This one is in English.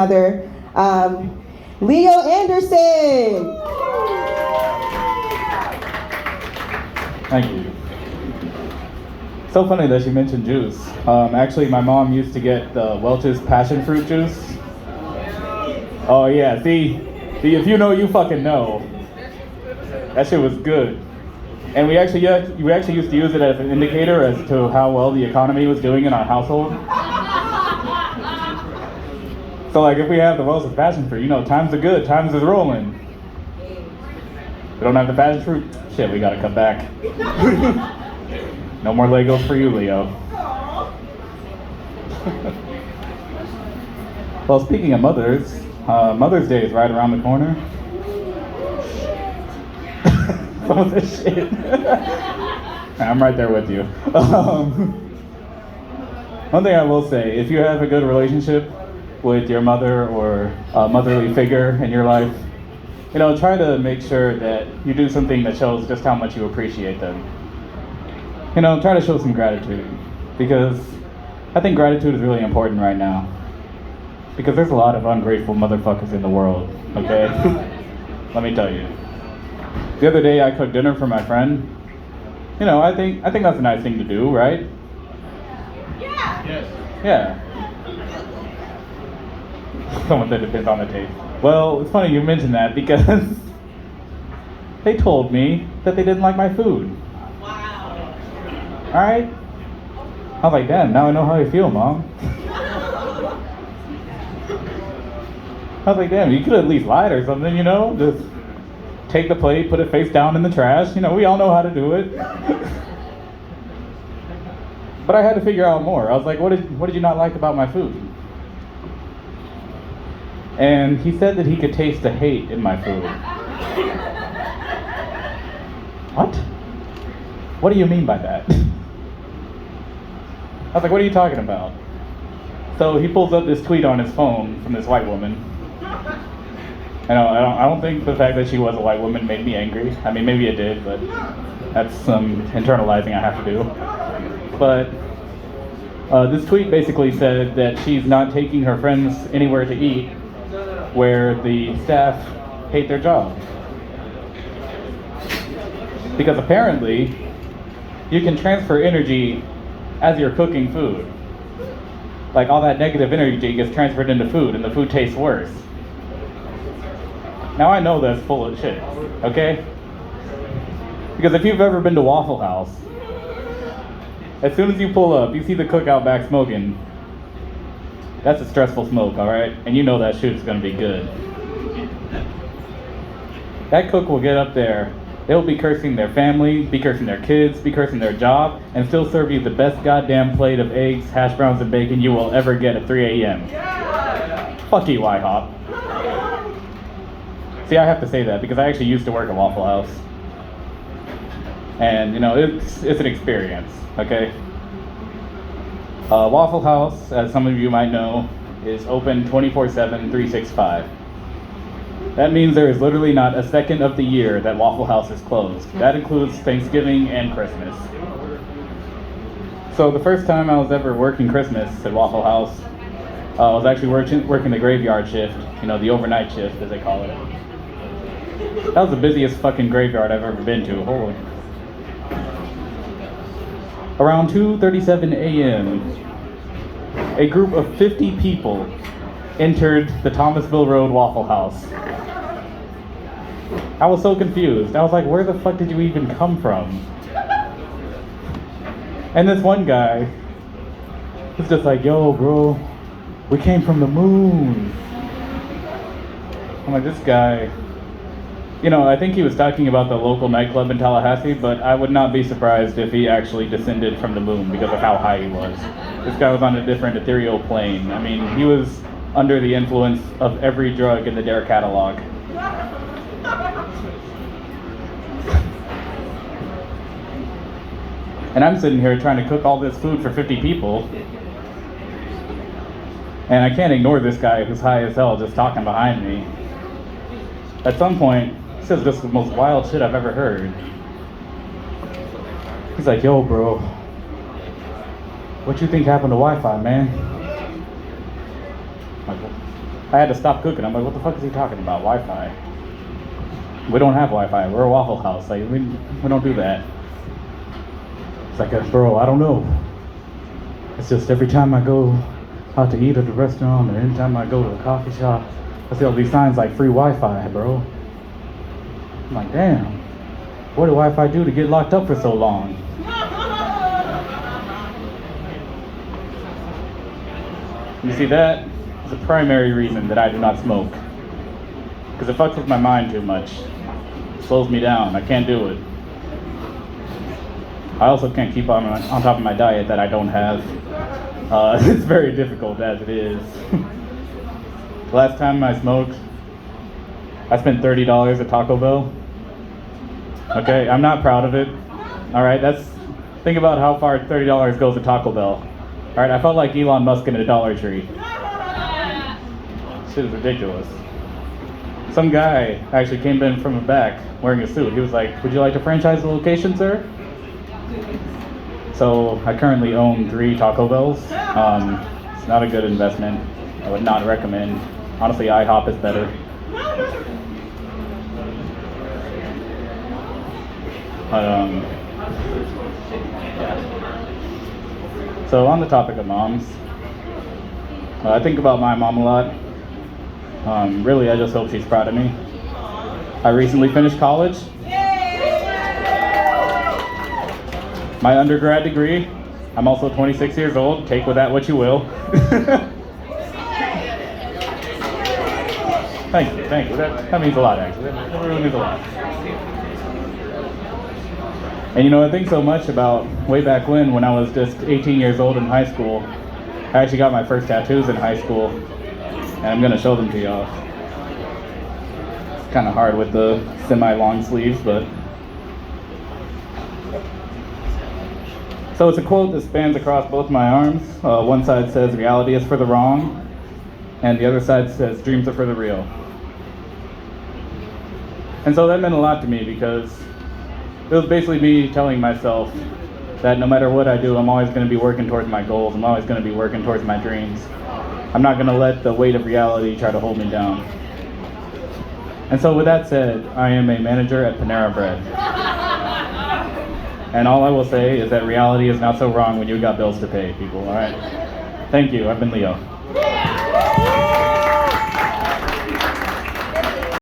Father, Leo Anderson. Thank you. So funny that you mentioned juice. Actually, my mom used to get the Welch's passion fruit juice. Oh yeah, see, if you know, you fucking know. That shit was good. And we actually used to use it as an indicator as to how well the economy was doing in our household. So like if we have the Welch's passion fruit, you know, times are good, times is rolling. We don't have the passion fruit, shit, we gotta cut back. No more Legos for you, Leo. Well, speaking of mothers, Mother's Day is right around the corner. Some of this shit. I'm right there with you. One thing I will say, if you have a good relationship with your mother or a motherly figure in your life, you know, try to make sure that you do something that shows just how much you appreciate them. You know, try to show some gratitude, because I think gratitude is really important right now. Because there's a lot of ungrateful motherfuckers in the world, okay? Let me tell you. The other day I cooked dinner for my friend. You know, I think that's a nice thing to do, right? Yeah. Yes. Yeah. Someone said it depends on the taste. Well, it's funny you mentioned that because they told me that they didn't like my food. Wow. Alright? I was like, damn, now I know how you feel, Mom. I was like, damn, you could at least lied or something, you know? Just take the plate, put it face down in the trash. You know, we all know how to do it. But I had to figure out more. I was like, what did you not like about my food? And he said that he could taste the hate in my food. What? What do you mean by that? I was like, what are you talking about? So he pulls up this tweet on his phone from this white woman. I don't think the fact that she was a white woman made me angry. I mean, maybe it did, but that's some internalizing I have to do. But this tweet basically said that she's not taking her friends anywhere to eat where the staff hate their job. Because apparently, you can transfer energy as you're cooking food. Like all that negative energy gets transferred into food and the food tastes worse. Now I know that's full of shit, okay? Because if you've ever been to Waffle House, as soon as you pull up, you see the cook out back smoking. That's a stressful smoke, alright? And you know that shit is gonna be good. That cook will get up there, they'll be cursing their family, be cursing their kids, be cursing their job, and still serve you the best goddamn plate of eggs, hash browns, and bacon you will ever get at 3 a.m. Fuck you, IHOP. See, I have to say that because I actually used to work at Waffle House. And, you know, it's an experience, okay? Waffle House, as some of you might know, is open 24/7, 365. That means there is literally not a second of the year that Waffle House is closed. That includes Thanksgiving and Christmas. So the first time I was ever working Christmas at Waffle House, I was actually working the graveyard shift, you know, the overnight shift as they call it. That was the busiest fucking graveyard I've ever been to, holy. Around 2:37 a.m., a group of 50 people entered the Thomasville Road Waffle House. I was so confused. I was like, where the fuck did you even come from? And this one guy was just like, yo, bro, we came from the moon. I'm like, this guy, you know, I think he was talking about the local nightclub in Tallahassee, but I would not be surprised if he actually descended from the moon because of how high he was. This guy was on a different ethereal plane. I mean, he was under the influence of every drug in the Dare catalog. And I'm sitting here trying to cook all this food for 50 people. And I can't ignore this guy who's high as hell just talking behind me. At some point, he says just the most wild shit I've ever heard. He's like, yo, bro, what you think happened to Wi-Fi, man? I had to stop cooking. I'm like, what the fuck is he talking about? Wi-Fi. We don't have Wi-Fi. We're a Waffle House. Like, we don't do that. It's like, bro, I don't know. It's just every time I go out to eat at a restaurant or anytime I go to a coffee shop, I see all these signs like free Wi-Fi, bro. I'm like, damn, what did Wi-Fi do to get locked up for so long? You see, that is the primary reason that I do not smoke. Because it fucks with my mind too much. It slows me down. I can't do it. I also can't keep on top of my diet that I don't have. It's very difficult as it is. Last time I smoked, I spent $30 at Taco Bell. Okay, I'm not proud of it. All right, think about how far $30 goes at Taco Bell. All right, I felt like Elon Musk in a Dollar Tree. Shit is ridiculous. Some guy actually came in from the back wearing a suit. He was like, would you like to franchise the location, sir? So I currently own 3 Taco Bells. It's not a good investment. I would not recommend. Honestly, IHOP is better. But yeah. So on the topic of moms, I think about my mom a lot. Really, I just hope she's proud of me. I recently finished college. My undergrad degree. I'm also 26 years old. Take with that what you will. Thank you. That means a lot, actually. That really means a lot. And you know, I think so much about way back when I was just 18 years old in high school. I actually got my first tattoos in high school, and I'm gonna show them to y'all. It's kind of hard with the semi-long sleeves, but. So it's a quote that spans across both my arms. One side says, reality is for the wrong, and the other side says, dreams are for the real. And so that meant a lot to me because it was basically me telling myself that no matter what I do, I'm always going to be working towards my goals. I'm always going to be working towards my dreams. I'm not going to let the weight of reality try to hold me down. And so with that said, I am a manager at Panera Bread. And all I will say is that reality is not so wrong when you got bills to pay, people, all right? Thank you. I've been Leo.